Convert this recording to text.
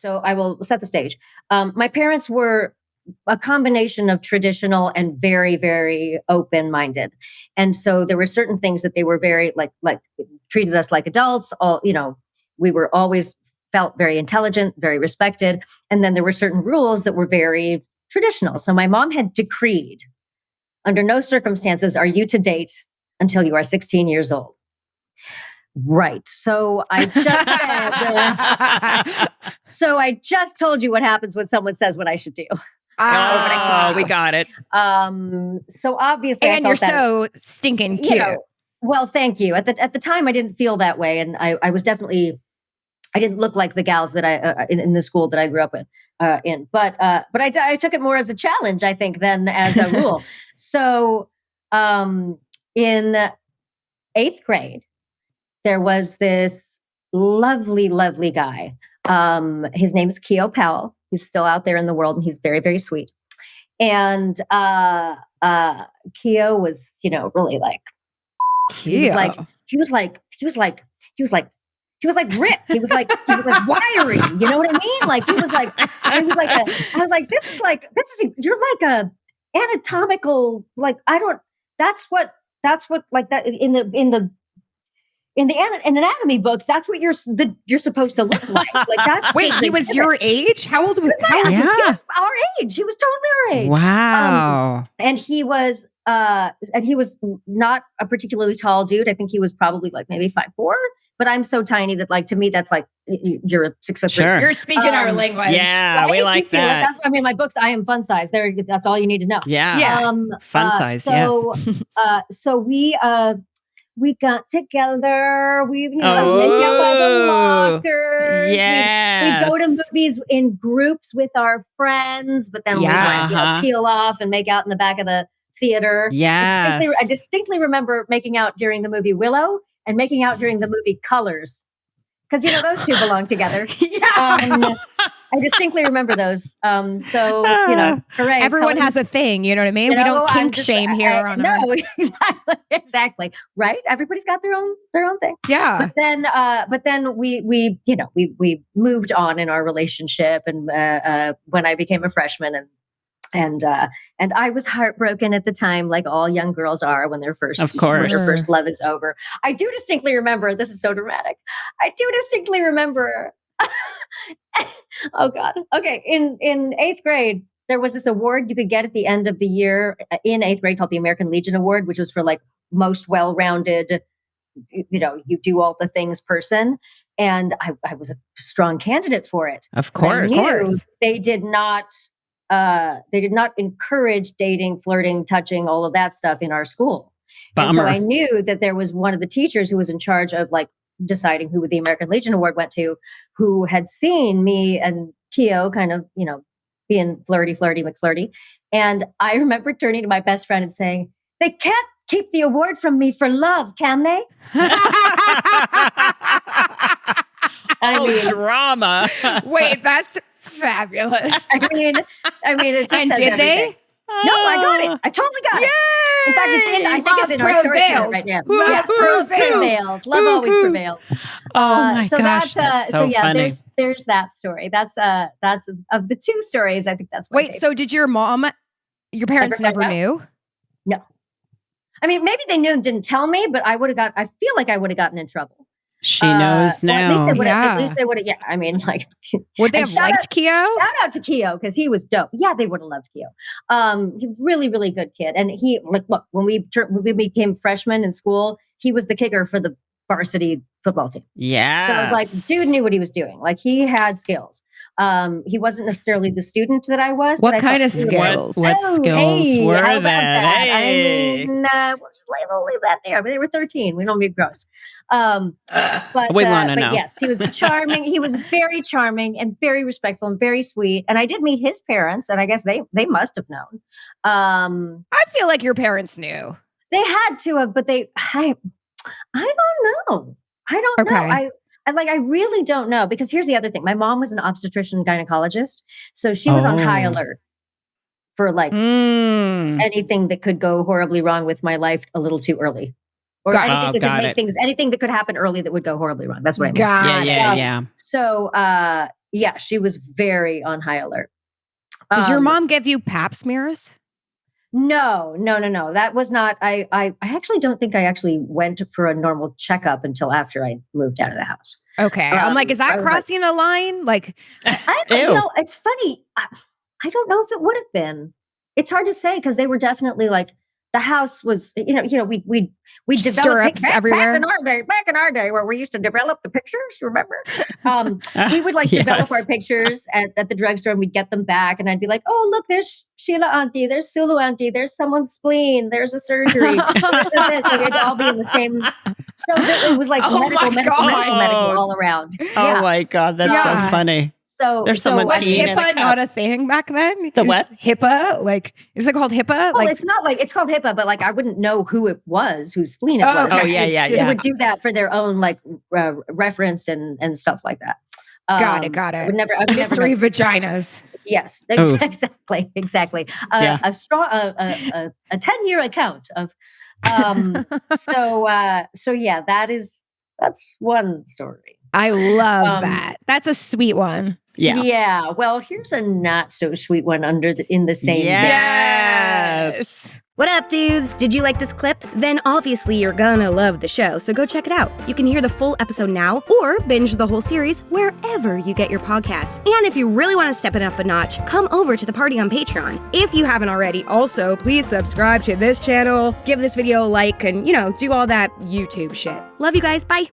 So I will set the stage. My parents were a combination of traditional and very, very open-minded. And so there were certain things that they were very like treated us like adults. All, we were always felt very intelligent, very respected. And then there were certain rules that were very traditional. So my mom had decreed, under no circumstances are you to date until you are 16 years old. Right. So I just told you what happens when someone says what I should do. Oh, we got it. So obviously, and you're so stinking cute. Well, thank you. At the time, I didn't feel that way, and I was definitely, I didn't look like the gals that I in the school that I grew up in. But I took it more as a challenge, I think, than as a rule. So, in 8th grade, there was this lovely, lovely guy. His name is Keo Powell. He's still out there in the world, and he's very, very sweet. And Keo was, really like, he was like ripped. He was like wiry. You know what I mean? Like he was like, I was like, you're like a anatomical, like, that's what like that in the anatomy books, that's what you're supposed to look like. Like that's wait, he was your age? How old was he? He was our age. He was totally our age. Wow. And he was not a particularly tall dude. I think he was probably like maybe 5'4", but I'm so tiny that like to me that's like you're a 6'3". Sure. You're speaking our language. Yeah, right? We like that. That's in my books. I am fun size. There, that's all you need to know. Yeah. Fun size. So, yes. So we got together. We hang out by the lockers. Yes. We go to movies in groups with our friends, but then we peel off and make out in the back of the theater. Yes. I distinctly remember making out during the movie Willow and making out during the movie Colors. Because, those two belong together. I distincly remember those. Hooray. Everyone has a thing, you know what I mean? We don't kink shame here. Exactly. Right? Everybody's got their own thing. Yeah. But then we moved on in our relationship, and when I became a freshman, and I was heartbroken at the time, like all young girls are when their first love is over. I do distinctly remember. This is so dramatic. I do distinctly remember. Oh God. Okay. In 8th grade, there was this award you could get at the end of the year in 8th grade called the American Legion Award, which was for like most well-rounded, you do all the things person. And I was a strong candidate for it. Of course. They did not encourage dating, flirting, touching, all of that stuff in our school. Bummer. And so I knew that there was one of the teachers who was in charge of like deciding who the American Legion Award went to, who had seen me and Keo kind of, being flirty McFlirty. And I remember turning to my best friend and saying, they can't keep the award from me for love, can they? Drama. Wait, that's fabulous. I mean, it just and says did everything. they? No, I got it. I totally got it. In fact, I think it's in our story right now. Yes, love prevails. Love always prevails. Gosh, that's so funny. There's that story. That's of the two stories. I think that's my favorite. So did your parents never knew? No. I mean, maybe they knew and didn't tell me, but I feel like I would have gotten in trouble. She knows now. At least they would have. Yeah, I mean, like, would they have liked Keo? Shout out to Keo because he was dope. Yeah, they would have loved Keo. Really, really good kid. And he look when we became freshmen in school, he was the kicker for the varsity football team. Yeah. So I was like, dude knew what he was doing. Like he had skills. He wasn't necessarily the student that I was. What kind of skills? What skills were that? Hey. I mean, we'll just leave that there. But they were 13. We don't be gross. But yes, he was charming. He was very charming and very respectful and very sweet. And I did meet his parents, and I guess they must have known. I feel like your parents knew. They had to have, but I don't know. I don't know. I really don't know, because here's the other thing. My mom was an obstetrician gynecologist, so she was on high alert for like anything that could go horribly wrong with my life a little too early, or anything that could make anything that could happen early that would go horribly wrong. That's what I mean. Yeah. So Yeah, she was very on high alert. Did your mom give you pap smears? No. That was not. I actually don't think I actually went for a normal checkup until after I moved out of the house. Okay, I'm like, is that crossing a line? Like, it's funny. I don't know if it would have been. It's hard to say because they were definitely like. The house was, we developed stirrups everywhere. Back in our day, where we used to develop the pictures. Remember, we would develop our pictures at the drugstore, and we'd get them back, and I'd be like, "Oh, look, there's Sheila Auntie, there's Sulu Auntie, there's someone's spleen, there's a surgery, there's this." So they'd all be in the same. So it was like medical all around. Oh my God, that's so funny. So there's someone was HIPAA not a thing back then? The what? HIPAA? Like, is it called HIPAA? Well, it's not it's called HIPAA, but I wouldn't know who it was, whose spleen it was. Oh, yeah. They would do that for their own reference and stuff like that. Got it. Mystery vaginas. Yes, exactly. A 10-year account of. So yeah, that's one story. I love that. That's a sweet one. Yeah. Well, here's a not so sweet one in the same. Yes. What up, dudes? Did you like this clip? Then obviously you're gonna love the show, so go check it out. You can hear the full episode now or binge the whole series wherever you get your podcasts. And if you really want to step it up a notch, come over to the party on Patreon. If you haven't already, also please subscribe to this channel, give this video a like, and do all that YouTube shit. Love you guys. Bye.